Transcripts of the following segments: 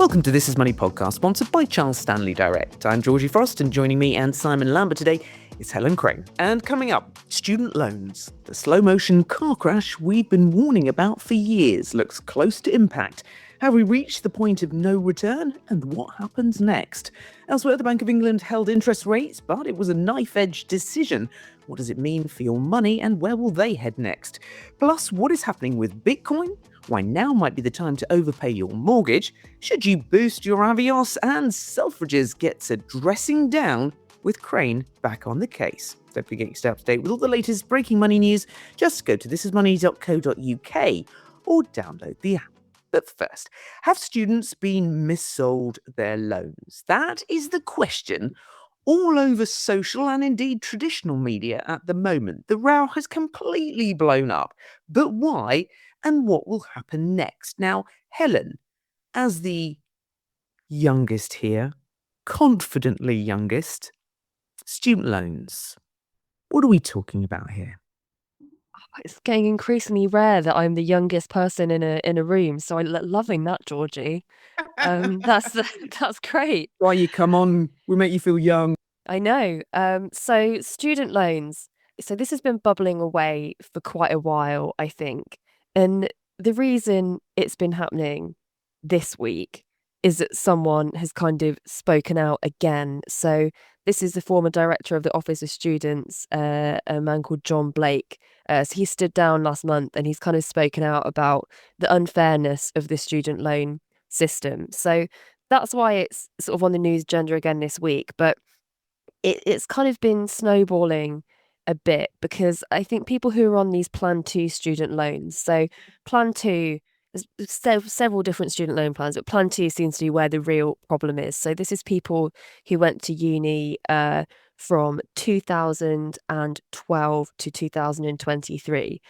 Welcome to This Is Money podcast, sponsored by Charles Stanley Direct. I'm Georgie Frost, and joining me and Simon Lambert today is Helen Crane. And coming up, student loans. The slow-motion car crash we've been warning about for years looks close to impact. Have we reached the point of no return? And what happens next? Elsewhere, the Bank of England held interest rates, but it was a knife-edge decision. What does it mean for your money, and where will they head next? Plus, what is happening with Bitcoin? Why now might be the time to overpay your mortgage? Should you boost your Avios? And Selfridges gets a dressing down with Crane back on the case. Don't forget to stay up to date with all the latest breaking money news. Just go to thisismoney.co.uk or download the app. But first, have students been missold their loans? That is the question all over social and indeed traditional media at the moment. The row has completely blown up. But why? And what will happen next? Now, Helen, as the youngest here, confidently youngest, student loans. What are we talking about here? It's getting increasingly rare that I'm the youngest person in a room, so I'm loving that, Georgie. That's great. Why you come on? We make you feel young. I know. So student loans. So this has been bubbling away for quite a while, I think. And the reason it's been happening this week is that someone has kind of spoken out again. So this is the former director of the Office of Students, a man called John Blake. So he stood down last month and he's kind of spoken out about the unfairness of the student loan system. So that's why it's sort of on the news agenda again this week. But it's kind of been snowballing a bit because I think people who are on these Plan 2 student loans, so Plan 2, there's several different student loan plans, but Plan 2 seems to be where the real problem is. So this is people who went to uni from 2012 to 2023,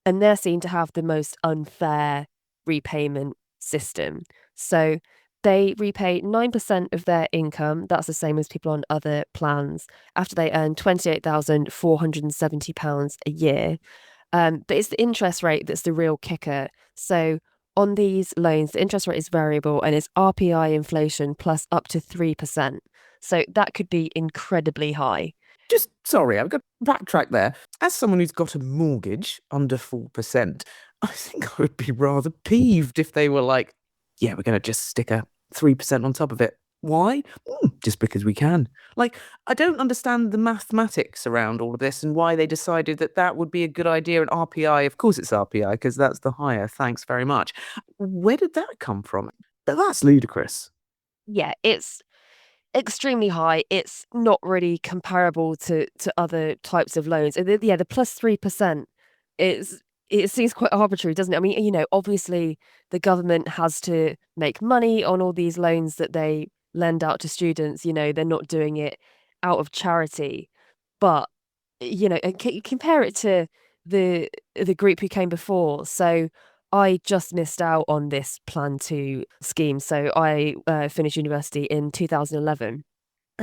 and they're seen to have the most unfair repayment system. So they repay 9% of their income. That's the same as people on other plans after they earn £28,470 a year. But it's the interest rate that's the real kicker. So on these loans, the interest rate is variable and it's RPI inflation plus up to 3%. So that could be incredibly high. Sorry, I've got to backtrack there. As someone who's got a mortgage under 4%, I think I would be rather peeved if they were like, yeah, we're going to just stick a 3% on top of it. Why? Just because we can. I don't understand the mathematics around all of this and why they decided that that would be a good idea. And RPI, of course it's RPI, because that's the higher. Thanks very much. Where did that come from? That's ludicrous. Yeah, it's extremely high. It's not really comparable to other types of loans. And the plus 3% it seems quite arbitrary, doesn't it? I mean, obviously the government has to make money on all these loans that they lend out to students. They're not doing it out of charity. But, compare it to the group who came before. So I just missed out on this Plan 2 scheme. So I finished university in 2011.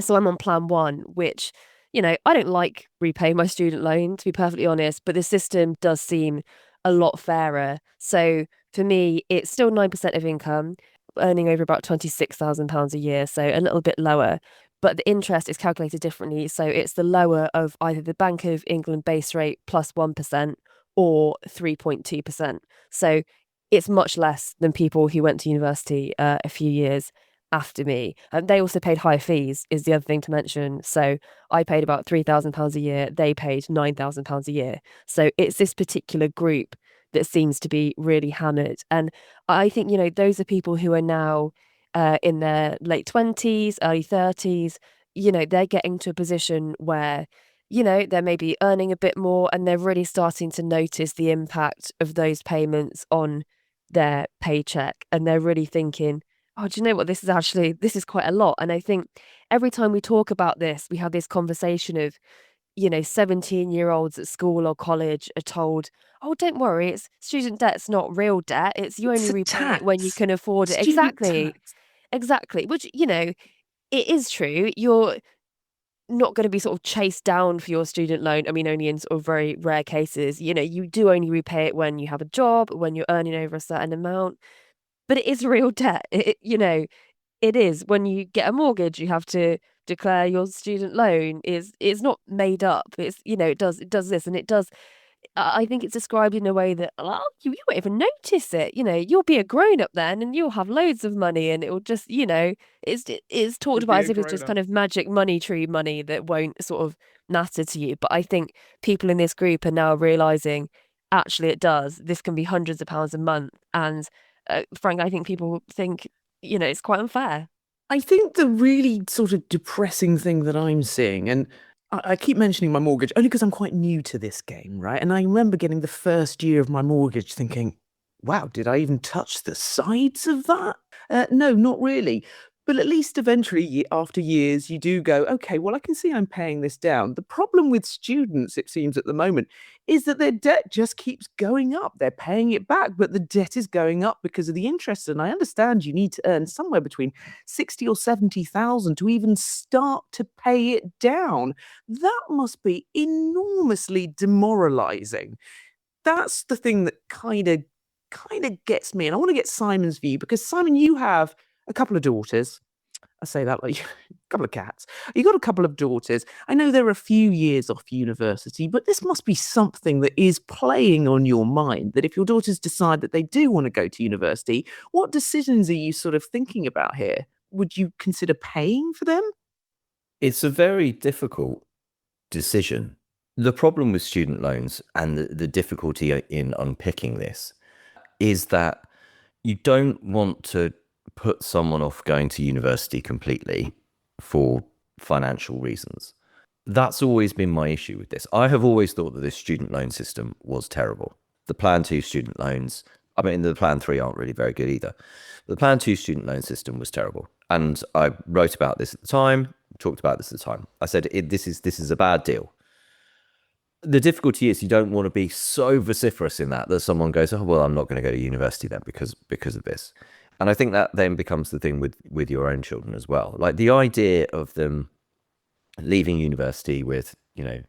So I'm on Plan 1, which, I don't like repaying my student loan, to be perfectly honest, but the system does seem a lot fairer. So for me, it's still 9% of income, earning over about £26,000 a year, so a little bit lower. But the interest is calculated differently. So it's the lower of either the Bank of England base rate plus 1% or 3.2%. So it's much less than people who went to university a few years after me. And they also paid higher fees, is the other thing to mention. So I paid about £3,000 a year. They paid £9,000 a year. So it's this particular group that seems to be really hammered. And I think, those are people who are now in their late 20s, early 30s. They're getting to a position where, they're maybe earning a bit more and they're really starting to notice the impact of those payments on their paycheck. And they're really thinking, oh, do you know what? This is quite a lot. And I think every time we talk about this, we have this conversation of, 17-year-olds at school or college are told, oh, don't worry, it's student debt's not real debt. It's you only repay it when you can afford it. Exactly. Which, it is true. You're not going to be sort of chased down for your student loan. I mean, only in sort of very rare cases. You do only repay it when you have a job, when you're earning over a certain amount. but it is real debt. It is. When you get a mortgage, you have to declare your student loan. It's not made up. It does this, and it does. I think it's described in a way that, well, you won't even notice it. You'll be a grown up then, and you'll have loads of money, and it will just, it's talked You'll about be as a if it's just grown-up. kind of magic money tree money that won't sort of matter to you. But I think people in this group are now realizing actually it does. This can be hundreds of pounds a month, and frankly, I think people think it's quite unfair. I think the really sort of depressing thing that I'm seeing, and I keep mentioning my mortgage only because I'm quite new to this game, right? And I remember getting the first year of my mortgage thinking, wow, did I even touch the sides of that? No, not really. But at least eventually, after years, you do go, okay, well, I can see I'm paying this down. The problem with students, it seems at the moment, is that their debt just keeps going up. They're paying it back, but the debt is going up because of the interest. And I understand you need to earn somewhere between 60 or 70,000 to even start to pay it down. That must be enormously demoralizing. That's the thing that kind of gets me. And I want to get Simon's view because Simon, you have a couple of daughters. I say that like a couple of cats. You got a couple of daughters. I know they're a few years off university, but this must be something that is playing on your mind. That if your daughters decide that they do want to go to university, what decisions are you sort of thinking about here? Would you consider paying for them? It's a very difficult decision. The problem with student loans and the difficulty in unpicking this is that you don't want to put someone off going to university completely for financial reasons. That's always been my issue with this. I have always thought that this student loan system was terrible. The Plan 2 student loans, I mean, the Plan 3 aren't really very good either. The Plan 2 student loan system was terrible. And I wrote about this at the time, talked about this at the time. I said, this is a bad deal. The difficulty is you don't want to be so vociferous in that someone goes, oh, well, I'm not going to go to university then because of this. And I think that then becomes the thing with your own children as well. Like the idea of them leaving university with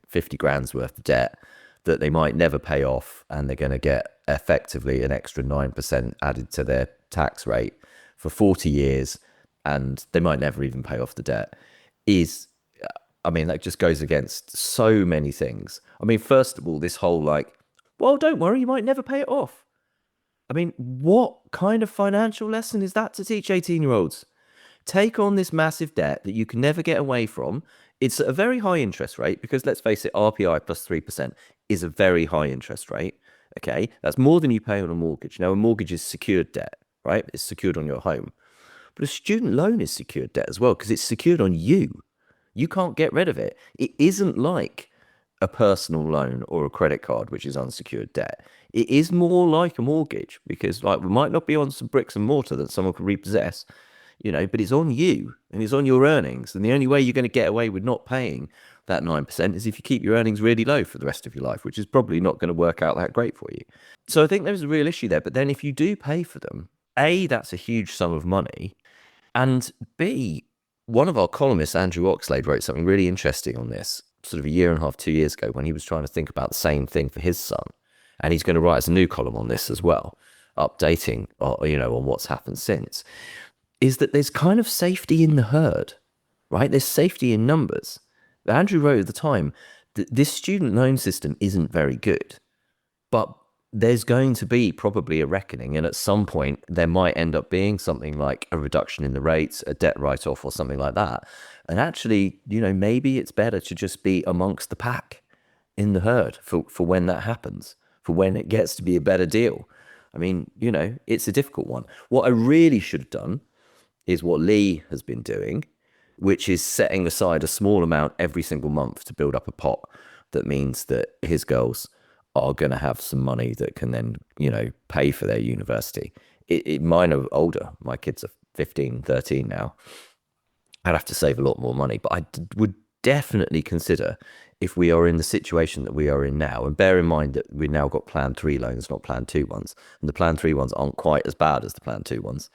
50 grand's worth of debt that they might never pay off, and they're going to get effectively an extra 9% added to their tax rate for 40 years, and they might never even pay off the debt, is, I mean, that just goes against so many things. I mean, first of all, this whole like, well, don't worry, you might never pay it off. I mean, what kind of financial lesson is that to teach 18-year-olds? Take on this massive debt that you can never get away from. It's a very high interest rate because, let's face it, RPI plus 3% is a very high interest rate. Okay, that's more than you pay on a mortgage. Now, a mortgage is secured debt, right? It's secured on your home. But a student loan is secured debt as well because it's secured on you. You can't get rid of it. It isn't like a personal loan or a credit card, which is unsecured debt. It is more like a mortgage because, like, we might not be on some bricks and mortar that someone can repossess, but it's on you and it's on your earnings. And the only way you're going to get away with not paying that 9% is if you keep your earnings really low for the rest of your life, which is probably not going to work out that great for you. So I think there's a real issue there. But then if you do pay for them, A, that's a huge sum of money. And B, one of our columnists, Andrew Oxlade, wrote something really interesting on this sort of a year and a half, 2 years ago, when he was trying to think about the same thing for his son. And he's going to write us a new column on this as well, updating, on what's happened since, is that there's kind of safety in the herd, right? There's safety in numbers. Andrew wrote at the time that this student loan system isn't very good, but there's going to be probably a reckoning. And at some point, there might end up being something like a reduction in the rates, a debt write-off or something like that. And actually, maybe it's better to just be amongst the pack in the herd for when that happens, for when it gets to be a better deal. I mean, it's a difficult one. What I really should have done is what Lee has been doing, which is setting aside a small amount every single month to build up a pot that means that his girls are going to have some money that can then, pay for their university. Mine are older. My kids are 15, 13 now. I'd have to save a lot more money, but I would definitely consider, if we are in the situation that we are in now, and bear in mind that we've now got Plan 3 loans, not Plan 2 ones, and the Plan 3 ones aren't quite as bad as the Plan 2 ones.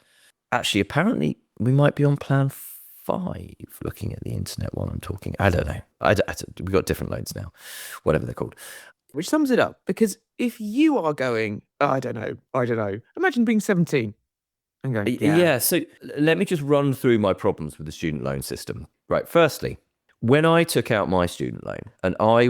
Actually, apparently, we might be on Plan 5, looking at the internet while I'm talking. I don't know. We've got different loans now, whatever they're called. Which sums it up, because if you are going, "Oh, I don't know. Imagine being 17. Okay. Yeah. So let me just run through my problems with the student loan system. Right. Firstly, when I took out my student loan, and I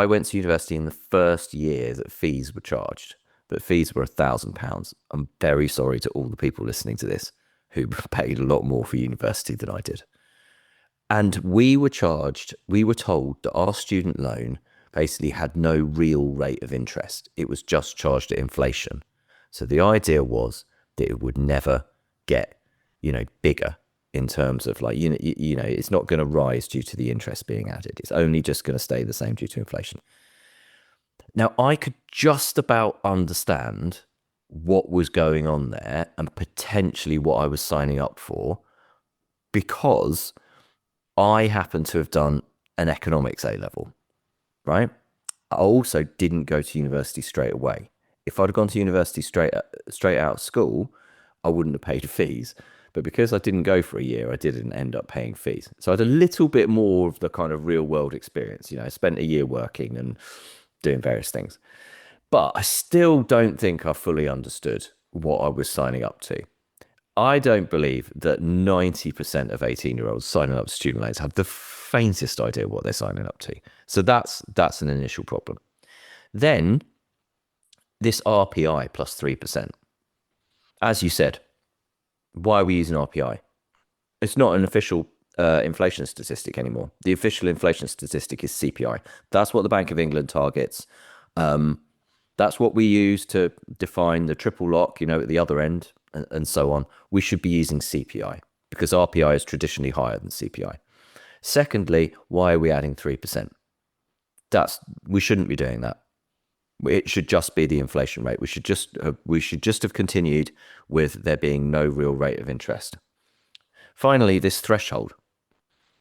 went to university in the first year that fees were charged, but fees were £1,000. I'm very sorry to all the people listening to this who paid a lot more for university than I did. And we were told that our student loan basically had no real rate of interest. It was just charged at inflation. So the idea was that it would never get, bigger in terms of like, it's not going to rise due to the interest being added. It's only just going to stay the same due to inflation. Now, I could just about understand what was going on there and potentially what I was signing up for, because I happen to have done an economics A level, right? I also didn't go to university straight away. If I'd gone to university straight out of school, I wouldn't have paid fees. But because I didn't go for a year, I didn't end up paying fees. So I had a little bit more of the kind of real world experience. I spent a year working and doing various things. But I still don't think I fully understood what I was signing up to. I don't believe that 90% of 18-year-olds signing up to student loans have the faintest idea what they're signing up to. So that's an initial problem. Then this RPI plus 3%. As you said, why are we using RPI? It's not an official inflation statistic anymore. The official inflation statistic is CPI. That's what the Bank of England targets. That's what we use to define the triple lock, at the other end, and so on. We should be using CPI because RPI is traditionally higher than CPI. Secondly, why are we adding 3%? We shouldn't be doing that. It should just be the inflation rate. We should just have continued with there being no real rate of interest. Finally, this threshold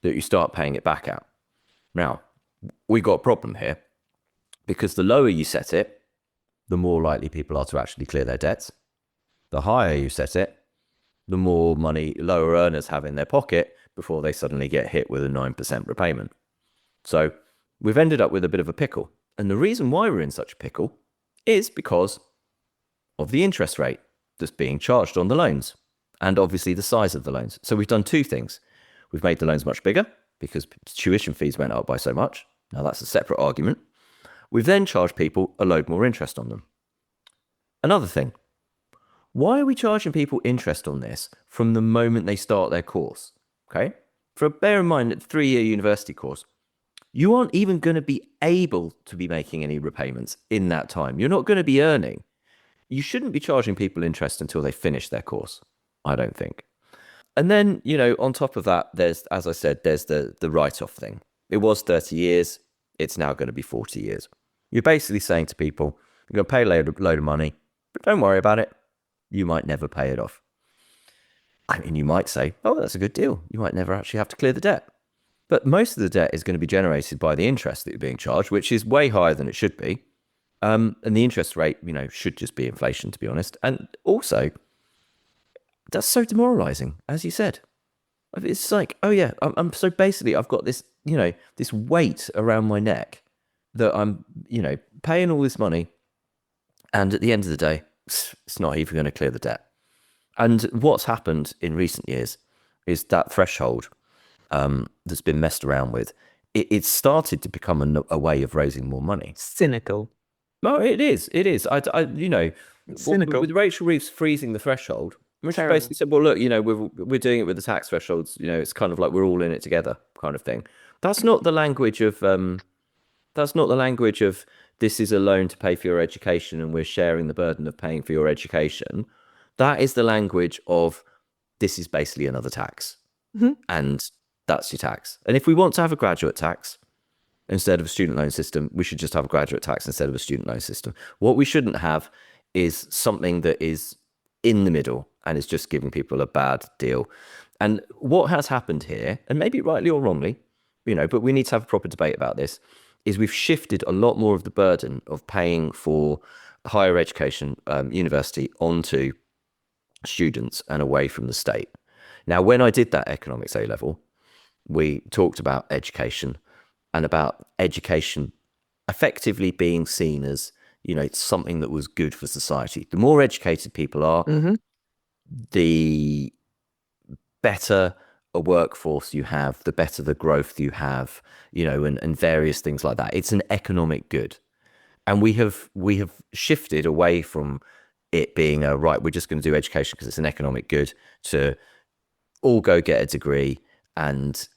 that you start paying it back at. Now, we got a problem here because the lower you set it, the more likely people are to actually clear their debts. The higher you set it, the more money lower earners have in their pocket before they suddenly get hit with a 9% repayment. So we've ended up with a bit of a pickle. And the reason why we're in such a pickle is because of the interest rate that's being charged on the loans and obviously the size of the loans. So we've done two things. We've made the loans much bigger because tuition fees went up by so much. Now that's a separate argument. We've then charged people a load more interest on them. Another thing, why are we charging people interest on this from the moment they start their course? Okay. Bear in mind that 3-year university course, you aren't even going to be able to be making any repayments in that time. You're not going to be earning. You shouldn't be charging people interest until they finish their course, I don't think. And then, on top of that, there's the write-off thing. It was 30 years. It's now going to be 40 years. You're basically saying to people, you're going to pay a load of money, but don't worry about it. You might never pay it off. I mean, you might say, oh, that's a good deal. You might never actually have to clear the debt. But most of the debt is going to be generated by the interest that you're being charged, which is way higher than it should be. And the interest rate, should just be inflation, to be honest. And also, that's so demoralizing, as you said. It's like, oh yeah, I'm so basically I've got this, this weight around my neck that I'm, paying all this money. And at the end of the day, it's not even going to clear the debt. And what's happened in recent years is that threshold that's been messed around with, it started to become a way of raising more money. Cynical. No, it is. Cynical. With Rachel Reeves freezing the threshold, which basically said, well, look, we're doing it with the tax thresholds. It's kind of like we're all in it together kind of thing. That's not the language of this is a loan to pay for your education and we're sharing the burden of paying for your education. That is the language of this is basically another tax. Mm-hmm. And that's your tax. And if we want to have a graduate tax instead of a student loan system, we should just have a graduate tax instead of a student loan system. What we shouldn't have is something that is in the middle and is just giving people a bad deal. And what has happened here, and maybe rightly or wrongly, but we need to have a proper debate about this, is we've shifted a lot more of the burden of paying for higher education, university, onto students and away from the state. Now, when I did that economics A level, we talked about education and about education effectively being seen as, something that was good for society. The more educated people are, Mm-hmm. the better a workforce you have, the better the growth you have, and various things like that. It's an economic good. And we have shifted away from it being a right, we're just going to do education because it's an economic good, to all go get a degree and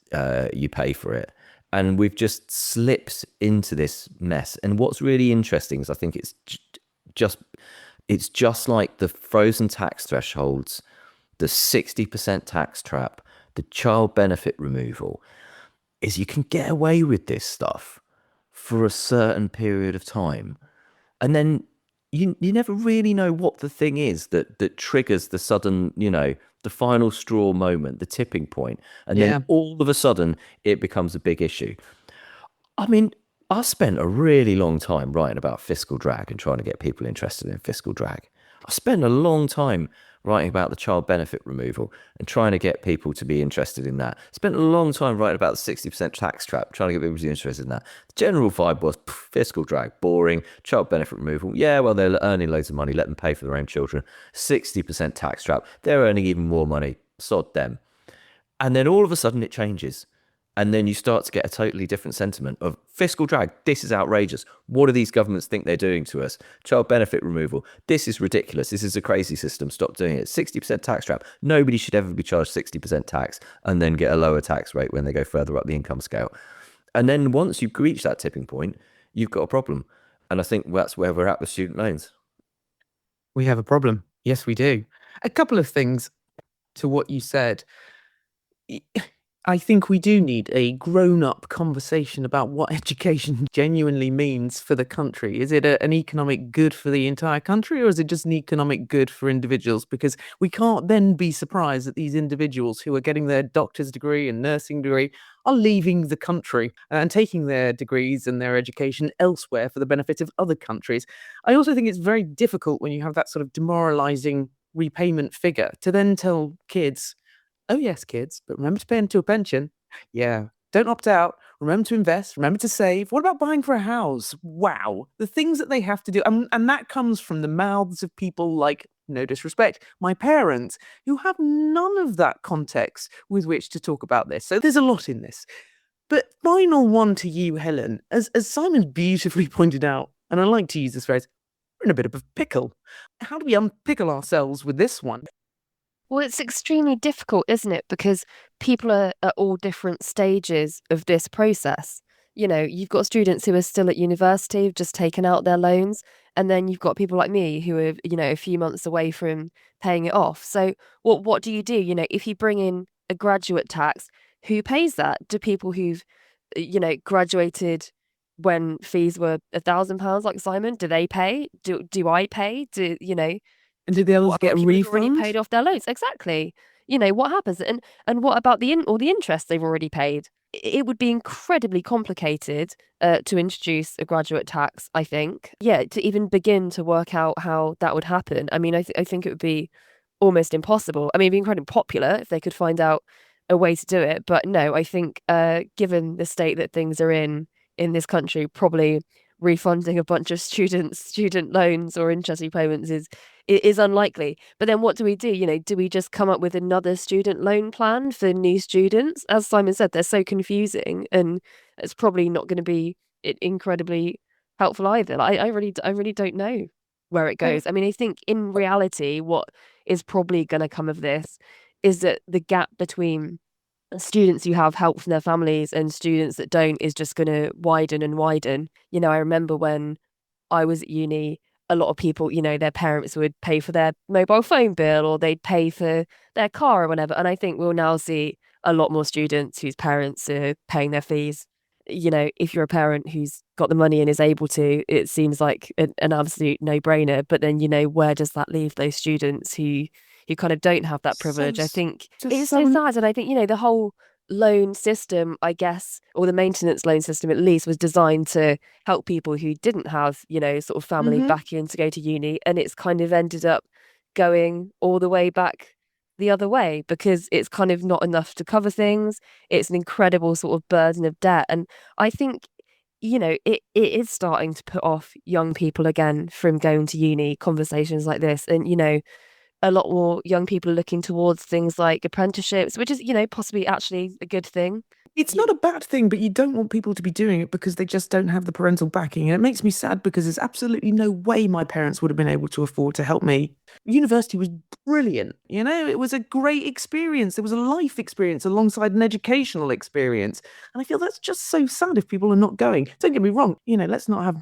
you pay for it. And we've just slipped into this mess. And what's really interesting is I think it's just like the frozen tax thresholds, the 60% tax trap, the child benefit removal, is you can get away with this stuff for a certain period of time. And then you never really know what the thing is that triggers the sudden, the final straw moment, the tipping point. And Yeah. then all of a sudden it becomes a big issue. I mean, I spent a really long time writing about fiscal drag and trying to get people interested in fiscal drag. I spent a long time writing about the child benefit removal and trying to get people to be interested in that. Spent a long time writing about the 60% tax trap, trying to get people to be interested in that. The general vibe was fiscal drag, boring, child benefit removal. Yeah, well, they're earning loads of money. Let them pay for their own children. 60% tax trap. They're earning even more money. Sod them. And then all of a sudden it changes. And then you start to get a totally different sentiment of fiscal drag. This is outrageous. What do these governments think they're doing to us? Child benefit removal. This is ridiculous. This is a crazy system. Stop doing it. 60% tax trap. Nobody should ever be charged 60% tax and then get a lower tax rate when they go further up the income scale. And then once you've reached that tipping point, you've got a problem. And I think that's where we're at with student loans. We have a problem. Yes, we do. A couple of things to what you said. I think we do need a grown-up conversation about what education genuinely means for the country. Is it an economic good for the entire country, or is it just an economic good for individuals? Because we can't then be surprised that these individuals who are getting their doctor's degree and nursing degree are leaving the country and taking their degrees and their education elsewhere for the benefit of other countries. I also think it's very difficult when you have that sort of demoralizing repayment figure to then tell kids, oh, yes, kids, but remember to pay into a pension. Yeah. Don't opt out. Remember to invest. Remember to save. What about buying for a house? Wow. The things that they have to do. And that comes from the mouths of people like, no disrespect, my parents, who have none of that context with which to talk about this. So there's a lot in this. But final one to you, Helen. As Simon's beautifully pointed out, and I like to use this phrase, we're in a bit of a pickle. How do we unpickle ourselves with this one? Well, it's extremely difficult, isn't it? Because people are at all different stages of this process. You've got students who are still at university, have just taken out their loans, and then you've got people like me who are, a few months away from paying it off. So what do? If you bring in a graduate tax, who pays that? Do people who've, graduated when fees were £1,000, like Simon, do they pay? Do I pay? And did the others What get about a people who've already refund? paid off their loans? Exactly. What happens? And what about all the interest they've already paid? It would be incredibly complicated to introduce a graduate tax, I think. Yeah, to even begin to work out how that would happen. I mean, I think it would be almost impossible. I mean, it'd be incredibly popular if they could find out a way to do it. But no, I think given the state that things are in this country, probably refunding a bunch of student loans or interest repayments is unlikely. But then what do we do? Do we just come up with another student loan plan for new students? As Simon said, they're so confusing, and it's probably not going to be incredibly helpful either. I really don't know where it goes. I mean, I think in reality, what is probably going to come of this is that the gap between students who have help from their families and students that don't is just going to widen and widen. I remember when I was at uni, a lot of people, their parents would pay for their mobile phone bill or they'd pay for their car or whatever. And I think we'll now see a lot more students whose parents are paying their fees. If you're a parent who's got the money and is able to, it seems like an absolute no-brainer. But then, where does that leave those students who kind of don't have that privilege? I think it's so sad. And I think, the whole loan system, I guess, or the maintenance loan system at least, was designed to help people who didn't have, sort of family backing to go to uni. And it's kind of ended up going all the way back the other way because it's kind of not enough to cover things. It's an incredible sort of burden of debt. And I think, it is starting to put off young people again from going to uni, conversations like this. And, a lot more young people are looking towards things like apprenticeships, which is, possibly actually a good thing. It's not a bad thing, but you don't want people to be doing it because they just don't have the parental backing. And it makes me sad because there's absolutely no way my parents would have been able to afford to help me. University was brilliant. It was a great experience. There was a life experience alongside an educational experience. And I feel that's just so sad if people are not going. Don't get me wrong. Let's not have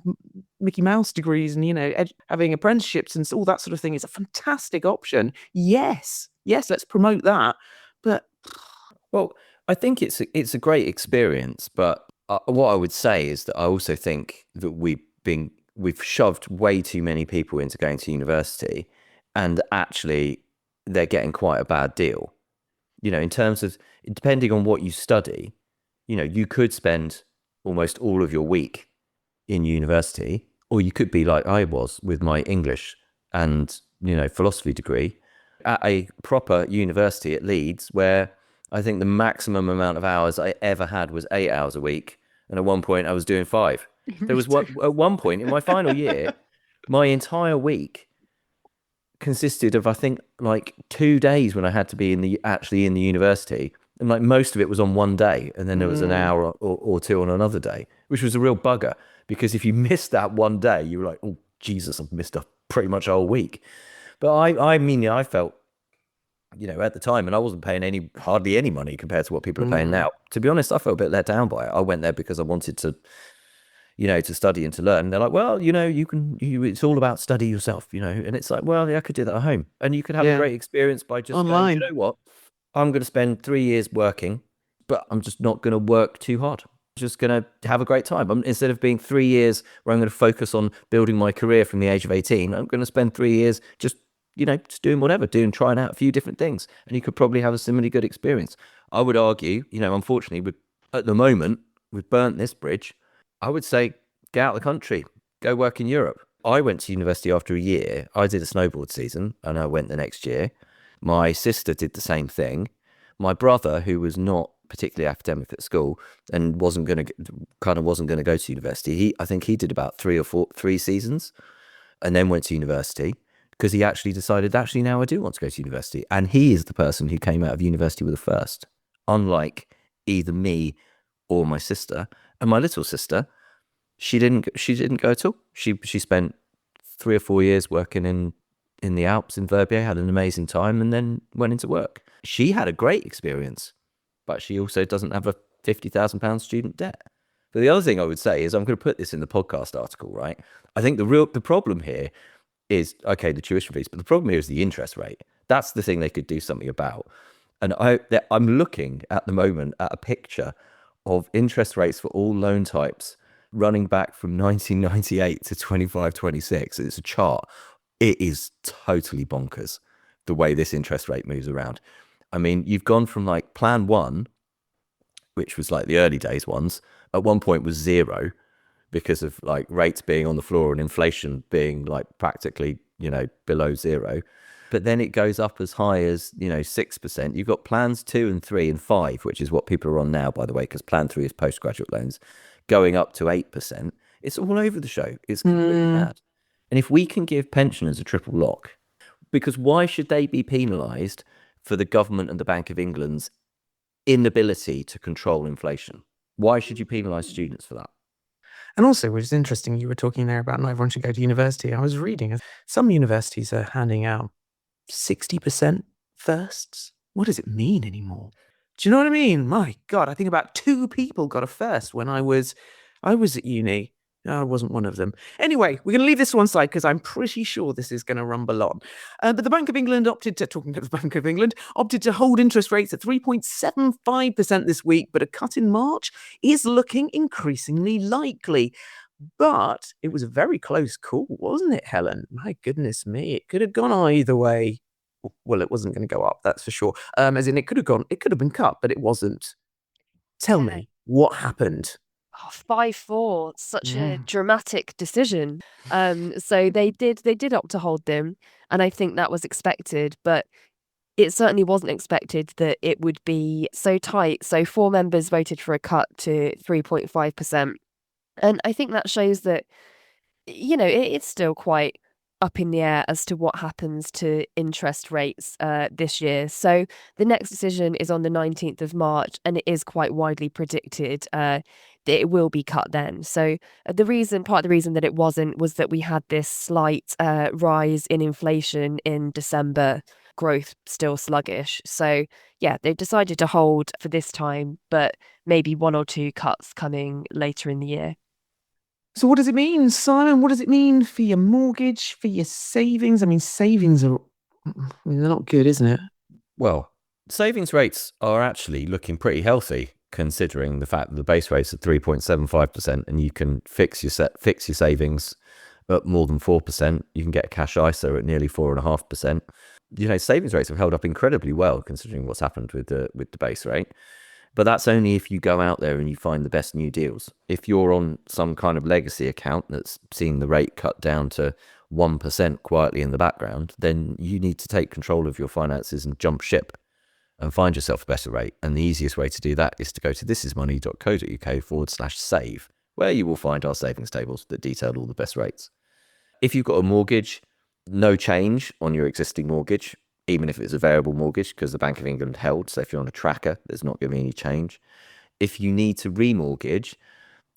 Mickey Mouse degrees and, having apprenticeships and all that sort of thing is a fantastic option. Yes, let's promote that. But Well, I think it's a great experience, but what I would say is that I also think that we've shoved way too many people into going to university, and actually they're getting quite a bad deal. In terms of depending on what you study, you could spend almost all of your week in university, or you could be like I was with my English and philosophy degree at a proper university at Leeds, where I think the maximum amount of hours I ever had was 8 hours a week. And at one point I was doing 5. There was at one point in my final year, my entire week consisted of, I think, like 2 days when I had to be in the university. And like most of it was on one day. And then there was an hour or two on another day, which was a real bugger. Because if you missed that one day, you were like, oh, Jesus, I've missed pretty much a whole week. But I felt, at the time, and I wasn't paying hardly any money compared to what people are paying now. To be honest, I felt a bit let down by it. I went there because I wanted to, to study and to learn. And they're like, well, it's all about study yourself, and it's like, well, yeah, I could do that at home. And you could have a great experience by just online. Going, you know what? I'm going to spend 3 years working, but I'm just not going to work too hard. I'm just going to have a great time. Instead of being 3 years where I'm going to focus on building my career from the age of 18, I'm going to spend 3 years just doing whatever, trying out a few different things. And you could probably have a similarly good experience. I would argue, unfortunately, at the moment, we've burnt this bridge. I would say, get out of the country, go work in Europe. I went to university after a year. I did a snowboard season and I went the next year. My sister did the same thing. My brother, who was not particularly academic at school and wasn't going to go to university, I think he did about 3 seasons and then went to university, because he actually decided, now I do want to go to university. And he is the person who came out of university with a first, unlike either me or my sister. And my little sister, she didn't go at all. She spent 3 or 4 years working in the Alps in Verbier, had an amazing time, and then went into work. She had a great experience, but she also doesn't have a £50,000 student debt. But the other thing I would say is, I'm going to put this in the podcast article, right? I think the problem here is, okay, the tuition fees, but the problem here is the interest rate. That's the thing they could do something about. And I'm looking at the moment at a picture of interest rates for all loan types running back from 1998 to 25-26. It's a chart. It is totally bonkers the way this interest rate moves around. I mean, you've gone from like plan 1, which was like the early days ones, at one point was 0, because of like rates being on the floor and inflation being like practically, below 0. But then it goes up as high as, 6%. You've got plans 2 and 3 and 5, which is what people are on now, by the way, because plan 3 is postgraduate loans, going up to 8%. It's all over the show. It's completely mad. And if we can give pensioners a triple lock, because why should they be penalised for the government and the Bank of England's inability to control inflation? Why should you penalise students for that? And also, which is interesting, you were talking there about not everyone should go to university. I was reading some universities are handing out 60% firsts. What does it mean anymore? Do you know what I mean? My God, I think about 2 people got a first when I was at uni. I wasn't one of them. Anyway, we're going to leave this to one side because I'm pretty sure this is going to rumble on. But the Bank of England opted to hold interest rates at 3.75% this week, but a cut in March is looking increasingly likely. But it was a very close call, wasn't it, Helen? My goodness me, it could have gone either way. Well, it wasn't going to go up, that's for sure. As in, it could have been cut, but it wasn't. Tell me, what happened? 5-4, such a dramatic decision. So they did opt to hold them, and I think that was expected, but it certainly wasn't expected that it would be so tight. So 4 members voted for a cut to 3.5%. And I think that shows that, it's still quite up in the air as to what happens to interest rates this year. So the next decision is on the 19th of March, and it is quite widely predicted that it will be cut then. So part of the reason that it wasn't was that we had this slight rise in inflation in December, growth still sluggish. So yeah, they've decided to hold for this time, but maybe 1 or 2 cuts coming later in the year. So what does it mean, Simon? What does it mean for your mortgage, for your savings? I mean, savings are, they're not good, isn't it? Well, savings rates are actually looking pretty healthy, considering the fact that the base rate's at 3.75%, and you can fix your savings at more than 4%. You can get cash ISA at nearly 4.5%. Savings rates have held up incredibly well, considering what's happened with the base rate. But that's only if you go out there and you find the best new deals. If you're on some kind of legacy account that's seeing the rate cut down to 1% quietly in the background, then you need to take control of your finances and jump ship and find yourself a better rate. And the easiest way to do that is to go to thisismoney.co.uk/save, where you will find our savings tables that detail all the best rates. If you've got a mortgage, no change on your existing mortgage, even if it's a variable mortgage, because the Bank of England held. So if you're on a tracker, there's not going to be any change. If you need to remortgage,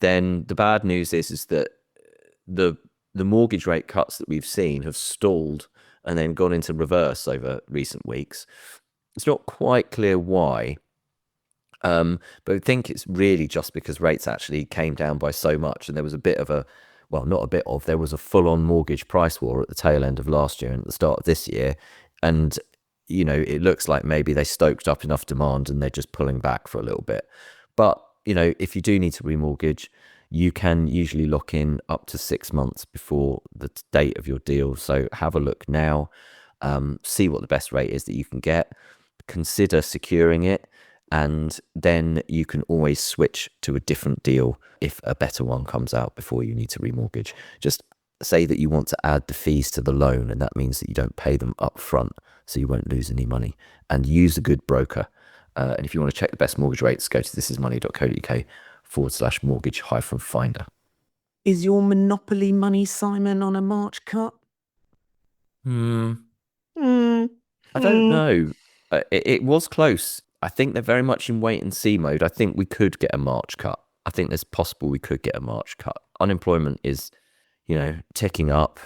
then the bad news is that the mortgage rate cuts that we've seen have stalled and then gone into reverse over recent weeks. It's not quite clear why, but I think it's really just because rates actually came down by so much, and there was there was a full-on mortgage price war at the tail end of last year and at the start of this year. And, it looks like maybe they stoked up enough demand and they're just pulling back for a little bit. But, if you do need to remortgage, you can usually lock in up to 6 months before the date of your deal. So have a look now, see what the best rate is that you can get, consider securing it, and then you can always switch to a different deal if a better one comes out before you need to remortgage. Just say that you want to add the fees to the loan, and that means that you don't pay them up front, so you won't lose any money. And use a good broker. And if you want to check the best mortgage rates, go to thisismoney.co.uk/mortgage-finder. Is your Monopoly money, Simon, on a March cut? I don't know. It was close. I think they're very much in wait and see mode. I think we could get a March cut. I think there's possible we could get a March cut. Unemployment is, ticking up.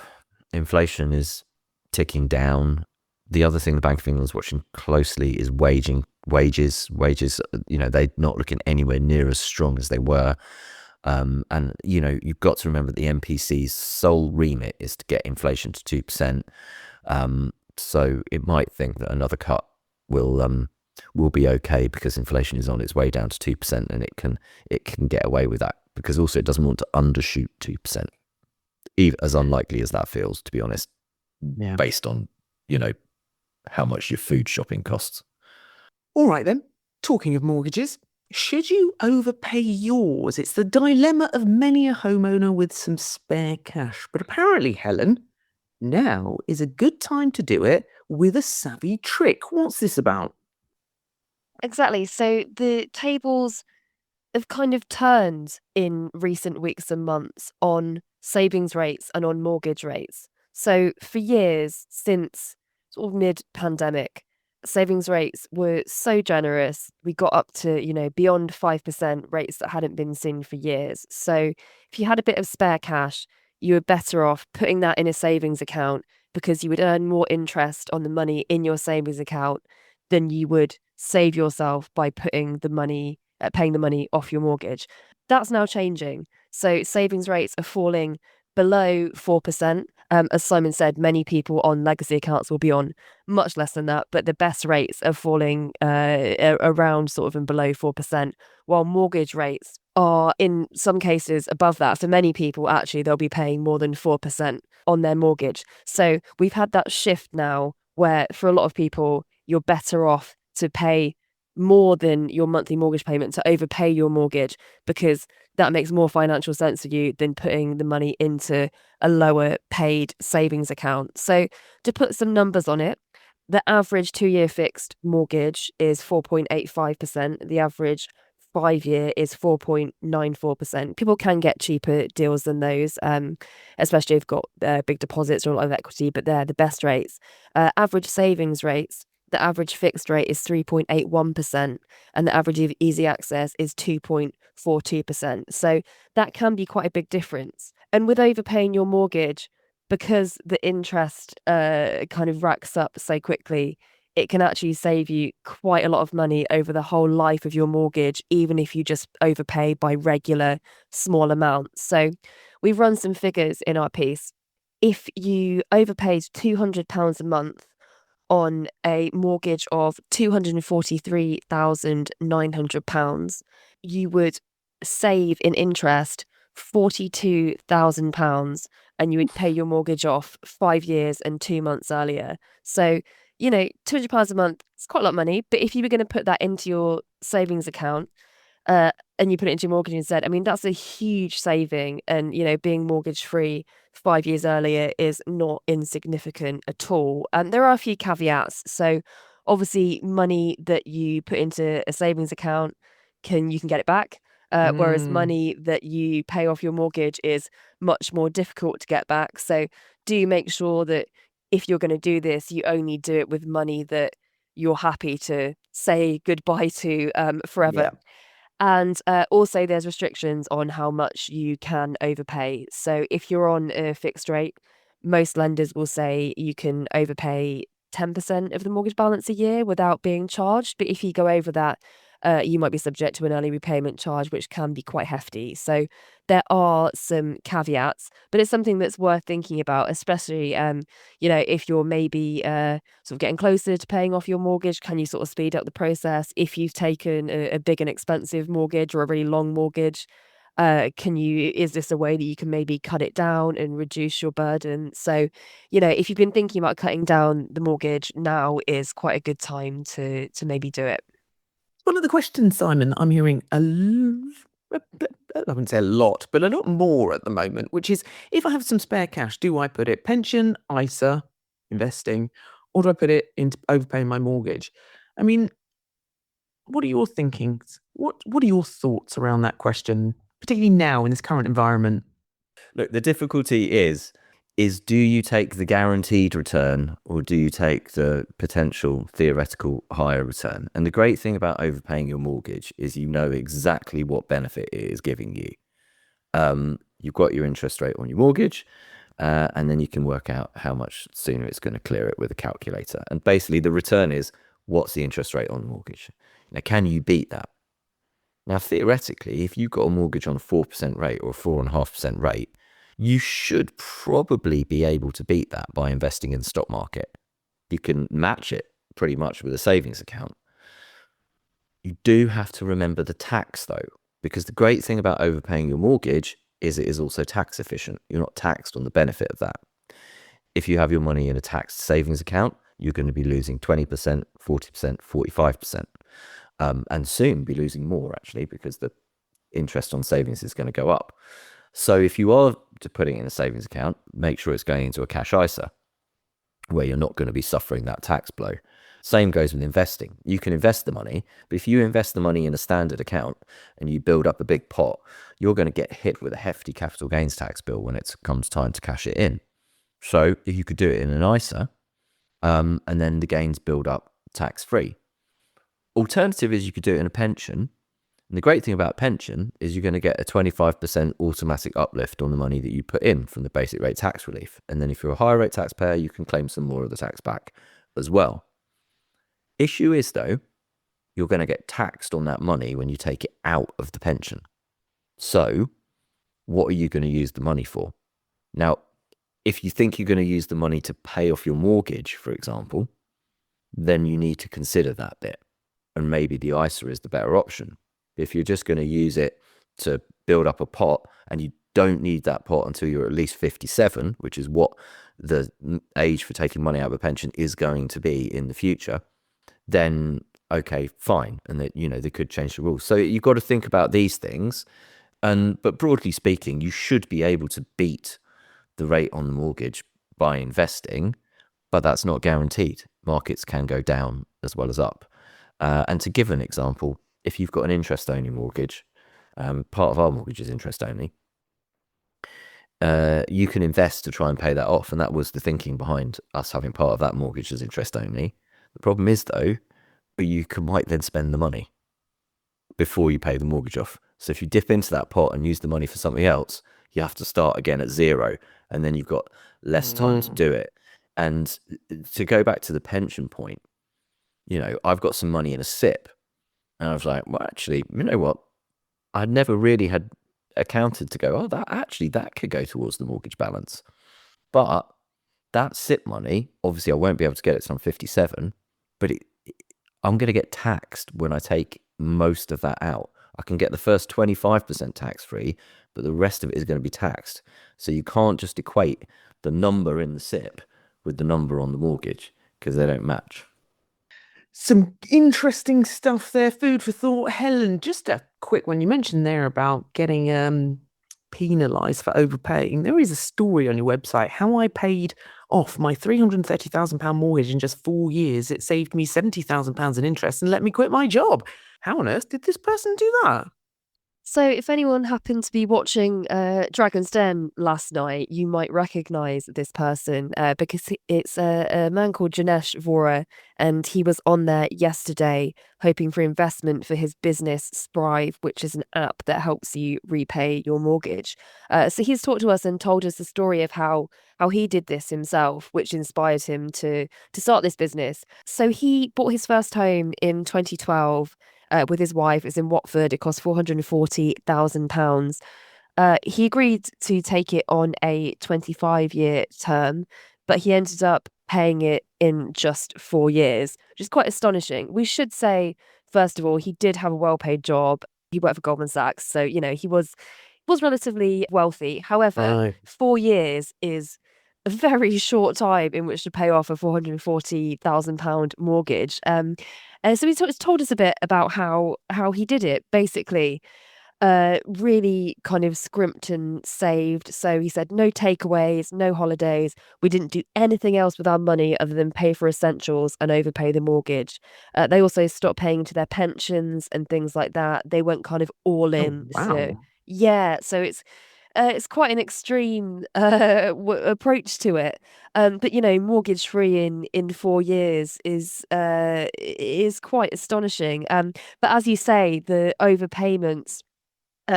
Inflation is ticking down. The other thing the Bank of England is watching closely is wages. Wages, they're not looking anywhere near as strong as they were. And, you've got to remember the MPC's sole remit is to get inflation to 2%. So it might think that another cut will be okay because inflation is on its way down to 2%, and it can get away with that because also it doesn't want to undershoot 2%. Even as unlikely as that feels, to be honest, based on, how much your food shopping costs. All right then, talking of mortgages, should you overpay yours? It's the dilemma of many a homeowner with some spare cash. But apparently, Helen, now is a good time to do it with a savvy trick. What's this about? Exactly. So the tables have kind of turned in recent weeks and months on savings rates and on mortgage rates. So for years, since sort of mid-pandemic, savings rates were so generous. We got up to, beyond 5% rates that hadn't been seen for years. So if you had a bit of spare cash, you were better off putting that in a savings account because you would earn more interest on the money in your savings account than you would save yourself by paying the money off your mortgage. That's now changing. So savings rates are falling below 4%. As Simon said, many people on legacy accounts will be on much less than that, but the best rates are falling around sort of and below 4%, while mortgage rates are in some cases above that. For many people, actually, they'll be paying more than 4% on their mortgage. So we've had that shift now where for a lot of people, you're better off to pay more than your monthly mortgage payment, to overpay your mortgage, because that makes more financial sense for you than putting the money into a lower paid savings account. So to put some numbers on it, the average 2-year fixed mortgage is 4.85%. The average 5-year is 4.94%. People can get cheaper deals than those, especially if you've got big deposits or a lot of equity, but they're the best rates. Average savings rates, the average fixed rate is 3.81%, and the average easy access is 2.42%. So that can be quite a big difference. And with overpaying your mortgage, because the interest kind of racks up so quickly, it can actually save you quite a lot of money over the whole life of your mortgage, even if you just overpay by regular small amounts. So we've run some figures in our piece. If you overpaid £200 a month on a mortgage of £243,900, you would save in interest £42,000, and you would pay your mortgage off 5 years and 2 months earlier. So, £200 a month, it's quite a lot of money, but if you were going to put that into your savings account, and you put it into your mortgage instead, I mean, that's a huge saving. And, being mortgage free 5 years earlier is not insignificant at all. And there are a few caveats. So obviously money that you put into a savings account, you can get it back. Whereas money that you pay off your mortgage is much more difficult to get back. So do make sure that if you're going to do this, you only do it with money that you're happy to say goodbye to forever. Yeah. And also there's restrictions on how much you can overpay. So if you're on a fixed rate, most lenders will say you can overpay 10% of the mortgage balance a year without being charged. But if you go over that, you might be subject to an early repayment charge, which can be quite hefty. So there are some caveats, but it's something that's worth thinking about, especially, if you're maybe sort of getting closer to paying off your mortgage. Can you sort of speed up the process? If you've taken a big and expensive mortgage or a really long mortgage, is this a way that you can maybe cut it down and reduce your burden? So, if you've been thinking about cutting down the mortgage, now is quite a good time to maybe do it. One of the questions, Simon, I'm hearing I wouldn't say a lot, but a lot more at the moment, which is, if I have some spare cash, do I put it pension, ISA, investing, or do I put it into overpaying my mortgage? I mean, what are your thinkings? What are your thoughts around that question, particularly now in this current environment? Look, the difficulty is do you take the guaranteed return or do you take the potential theoretical higher return? And the great thing about overpaying your mortgage is you know exactly what benefit it is giving you. You've got your interest rate on your mortgage, and then you can work out how much sooner it's going to clear it with a calculator. And basically the return is, what's the interest rate on the mortgage? Now, can you beat that? Now, theoretically, if you've got a mortgage on a 4% rate or a 4.5% rate, you should probably be able to beat that by investing in the stock market. You can match it pretty much with a savings account. You do have to remember the tax, though, because the great thing about overpaying your mortgage is it is also tax efficient. You're not taxed on the benefit of that. If you have your money in a taxed savings account, you're going to be losing 20%, 40%, 45%, and soon be losing more, actually, because the interest on savings is going to go up. So if you are to put it in a savings account, make sure it's going into a cash ISA where you're not going to be suffering that tax blow. Same goes with investing. You can invest the money, but if you invest the money in a standard account and you build up a big pot, you're going to get hit with a hefty capital gains tax bill when it comes time to cash it in. So if you could do it in an ISA, and then the gains build up tax-free. Alternative is you could do it in a pension. And the great thing about pension is you're going to get a 25% automatic uplift on the money that you put in from the basic rate tax relief. And then if you're a higher rate taxpayer, you can claim some more of the tax back as well. Issue is, though, you're going to get taxed on that money when you take it out of the pension. So what are you going to use the money for? Now, if you think you're going to use the money to pay off your mortgage, for example, then you need to consider that bit. And maybe the ISA is the better option. If you're just going to use it to build up a pot and you don't need that pot until you're at least 57, which is what the age for taking money out of a pension is going to be in the future, then okay, fine. And that, they could change the rules. So you've got to think about these things. But broadly speaking, you should be able to beat the rate on the mortgage by investing, but that's not guaranteed. Markets can go down as well as up. And to give an example, if you've got an interest-only mortgage, part of our mortgage is interest-only, you can invest to try and pay that off. And that was the thinking behind us having part of that mortgage as interest-only. The problem is, though, you might then spend the money before you pay the mortgage off. So if you dip into that pot and use the money for something else, you have to start again at zero, and then you've got less time to do it. And to go back to the pension point, I've got some money in a SIP, and I was like, well, actually, you know what? I never really had accounted to go, oh, that could go towards the mortgage balance. But that SIP money, obviously, I won't be able to get it till I'm 57, but I'm going to get taxed when I take most of that out. I can get the first 25% tax free, but the rest of it is going to be taxed. So you can't just equate the number in the SIP with the number on the mortgage, because they don't match. Some interesting stuff there, food for thought. Helen, just a quick one. You mentioned there about getting penalised for overpaying. There is a story on your website, how I paid off my £330,000 mortgage in just 4 years. It saved me £70,000 in interest and let me quit my job. How on earth did this person do that? So if anyone happened to be watching Dragon's Den last night, you might recognise this person because it's a man called Janesh Vora, and he was on there yesterday hoping for investment for his business Sprive, which is an app that helps you repay your mortgage. So he's talked to us and told us the story of how he did this himself, which inspired him to start this business. So he bought his first home in 2012. With his wife. It's in Watford. It cost £440,000. He agreed to take it on a 25-year term, but he ended up paying it in just 4 years, which is quite astonishing. We should say, first of all, he did have a well-paid job. He worked for Goldman Sachs, so he was relatively wealthy. However, 4 years is a very short time in which to pay off a £440,000 mortgage. So he told us a bit about how he did it. Basically, really kind of scrimped and saved. So he said no takeaways, no holidays. We didn't do anything else with our money other than pay for essentials and overpay the mortgage. They also stopped paying into their pensions and things like that. They went kind of all in. Oh, wow. So yeah, so it's quite an extreme approach to it. But mortgage free in 4 years is quite astonishing. But as you say, the overpayments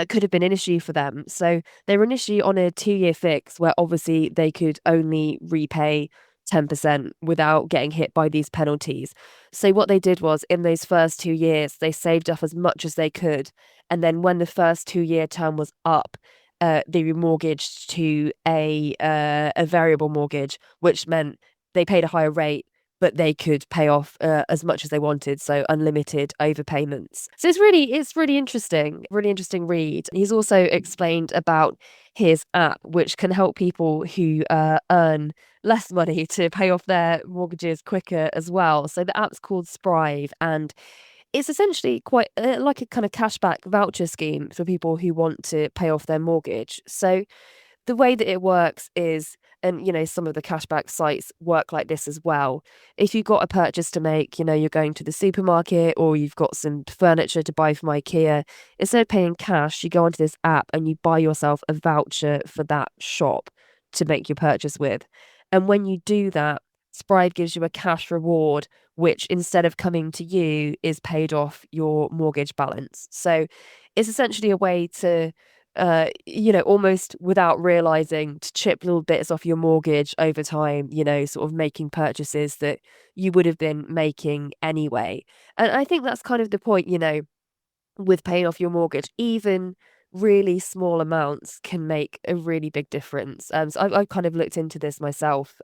could have been an issue for them. So they were initially on a 2-year fix where obviously they could only repay 10% without getting hit by these penalties. So what they did was, in those first 2 years, they saved up as much as they could. And then when the first 2-year term was up, they remortgaged to a variable mortgage, which meant they paid a higher rate, but they could pay off as much as they wanted, so unlimited overpayments. So it's really interesting read. He's also explained about his app, which can help people who earn less money to pay off their mortgages quicker as well. So the app's called Sprive, and it's essentially quite like a kind of cashback voucher scheme for people who want to pay off their mortgage. So the way that it works is, and some of the cashback sites work like this as well. If you've got a purchase to make, you're going to the supermarket or you've got some furniture to buy from IKEA, instead of paying cash, you go onto this app and you buy yourself a voucher for that shop to make your purchase with. And when you do that, Sprive gives you a cash reward, which instead of coming to you is paid off your mortgage balance. So it's essentially a way to almost without realizing, to chip little bits off your mortgage over time, sort of making purchases that you would have been making anyway. And I think that's kind of the point, with paying off your mortgage. Even really small amounts can make a really big difference. So I've kind of looked into this myself,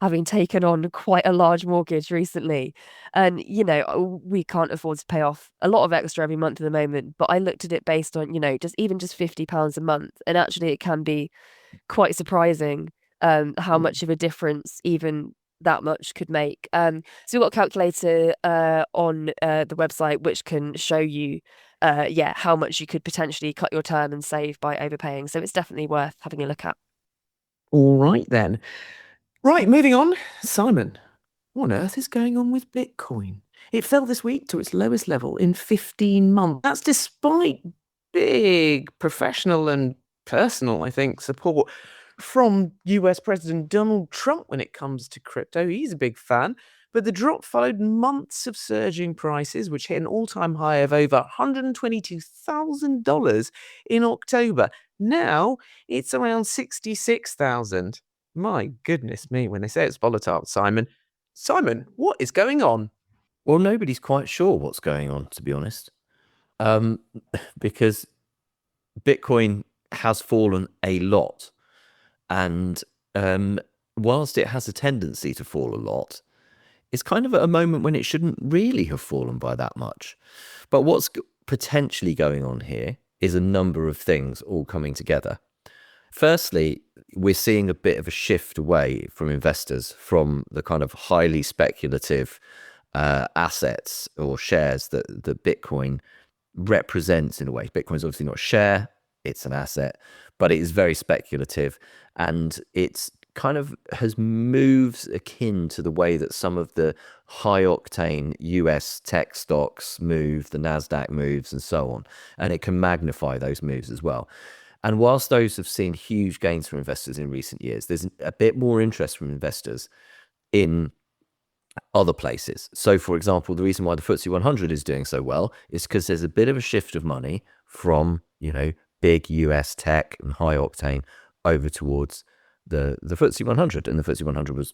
having taken on quite a large mortgage recently. And, we can't afford to pay off a lot of extra every month at the moment. But I looked at it based on, just £50 a month. And actually, it can be quite surprising how much of a difference even that much could make. So we've got a calculator on the website which can show you how much you could potentially cut your term and save by overpaying. So it's definitely worth having a look at. All right, then. Right, moving on. Simon, what on earth is going on with Bitcoin? It fell this week to its lowest level in 15 months. That's despite big professional and personal, I think, support from US President Donald Trump when it comes to crypto. He's a big fan. But the drop followed months of surging prices, which hit an all-time high of over $122,000 in October. Now it's around 66,000. My goodness me, when they say it's volatile, Simon. Simon, what is going on? Well, nobody's quite sure what's going on, to be honest, because Bitcoin has fallen a lot. And whilst it has a tendency to fall a lot, it's kind of at a moment when it shouldn't really have fallen by that much. But what's potentially going on here is a number of things all coming together. Firstly, we're seeing a bit of a shift away from investors from the kind of highly speculative assets or shares that Bitcoin represents in a way. Bitcoin's obviously not a share, it's an asset, but it is very speculative, and it's kind of has moves akin to the way that some of the high octane US tech stocks move, the NASDAQ moves and so on, and it can magnify those moves as well. And whilst those have seen huge gains from investors in recent years, there's a bit more interest from investors in other places. So, for example, the reason why the FTSE 100 is doing so well is because there's a bit of a shift of money from, big US tech and high octane over towards the FTSE 100. And the FTSE 100 was,